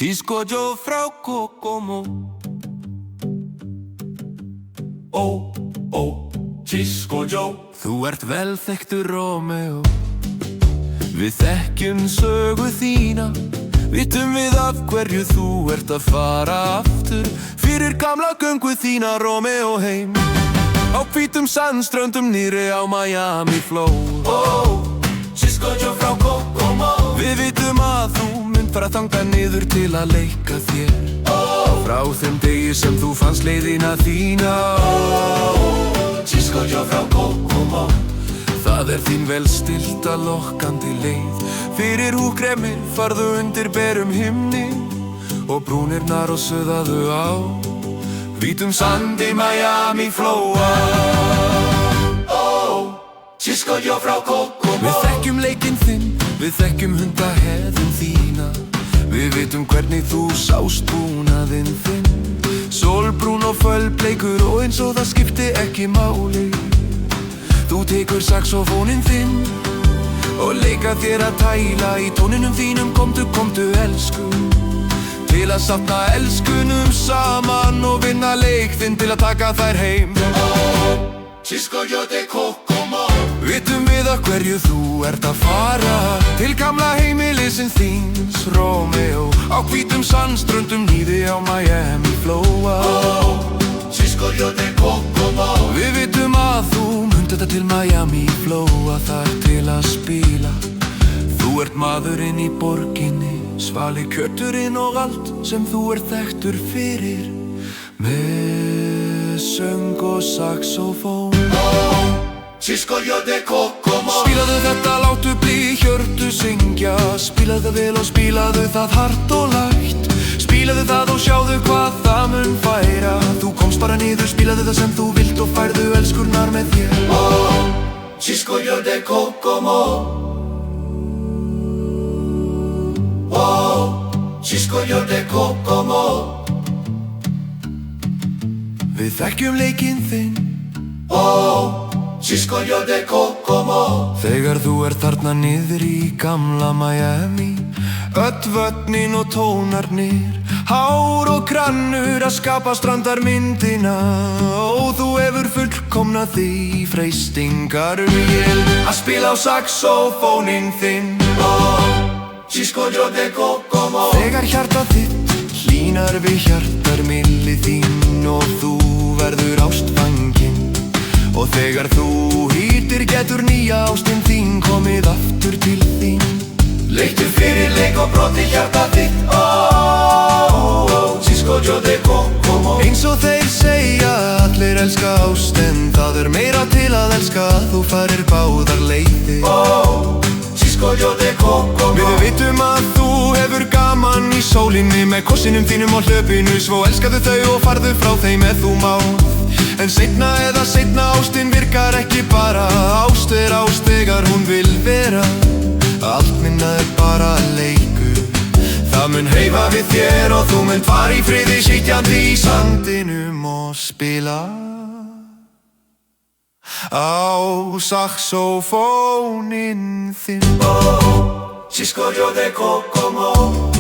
Cisco Joe frá Kokomo. Ó, Cisco Joe. Þú ert vel þekktur Rómeó. Við þekkjum sögu þína. Vitum við af hverju þú ert að fara aftur fyrir gamla göngu þína Rómeó heim. Á hvítum sandströndum niðri á Miami Flow. Ó, Cisco Joe frá Kokomo. Við vitum að þú munt fara þangað niður til að leika þér. Frá þeim degi sem þú fannst leiðina þína. Cisco Joe frá Kokomo. Það þín vel stilta lokkandi leið. Fyrir húkremir farðu undir berum himni og brúnirnar og suðaðu á hvítum sandi Miami Flowa. Cisco Joe frá Kokomo. Við þekkjum leikinn þinn, við þekkjum hundaheðin þína. Við vitum hvernig þú sást búnaðinn þinn. Sólbrún og fölbleikur og eins og það skipti ekki máli. Þú tekur saxofóninn þinn og leika þér að tæla í tóninum þínum. Komdu, komdu elsku, til að safna elskunum saman og vinna leik þinn til að taka þær heim. Cisco Joe de Kokomo. Vitum við að hverju þú ert að fara til gamla heimilisins þíns Rómeó. Á hvítum sandströndum niðri á Miami Flowa. Cisco Joe de Kokomo. Við vitum að þú munt þetta til Miami Flowa þar til að spila. Þú ert maðurinn í borginni, svali kjöturinn og allt sem þú ert þekktur fyrir. Með söng og saxofón. Cisco Joe de Kokomo. Spilaðu þetta, láttu blí hjörtu syngja. Spilaðu vel og spilaðu það hart og lægt. Spilaðu það og sjáðu hvað það mun færa. Þú komst bara niður, spilaðu það sem þú vilt og færðu elskurnar með þér. Cisco Joe de Kokomo. Cisco Joe de Kokomo. Við þekkjum leikinn þinn. Cisco Joe de Kokomo. Þegar þú ert þarna niður í gamla Miami, öll vötnin og tónarnir, hár og krannur að skapa strandarmyndina. Og þú hefur fullkomnað því freistingar vél að spila á saxofóninn þinn. Cisco Joe de Kokomo. Þegar hjartað þitt hlýnar við hjartarmilli þín og þú verður ástfangin. Og þegar þú hýtir getur nýja ástin þín komið aftur til þín. Leiktu fyrir leik og broti hjartað þitt. Cisco Joe de Kokomo. Eins og þeir segja allir elska ást, en það meira til að elska að þú farir báðar leiðir. Cisco Joe de Kokomo. Við vitum að þú hefur gaman í sólinni með kossinum þínum og hlöpinu. Svo elskaðu þau og farðu frá þeim ef þú mátt. En seinna eða seinna ástin virkar ekki bara. Ást ást þegar hún vil vera. Allt minna bara leikur. Það mun hreyfa við þér og þú mun fara í friði sitjandi í sandinum og spila á saxofóninn þinn. Cisco Joe de Kokomo.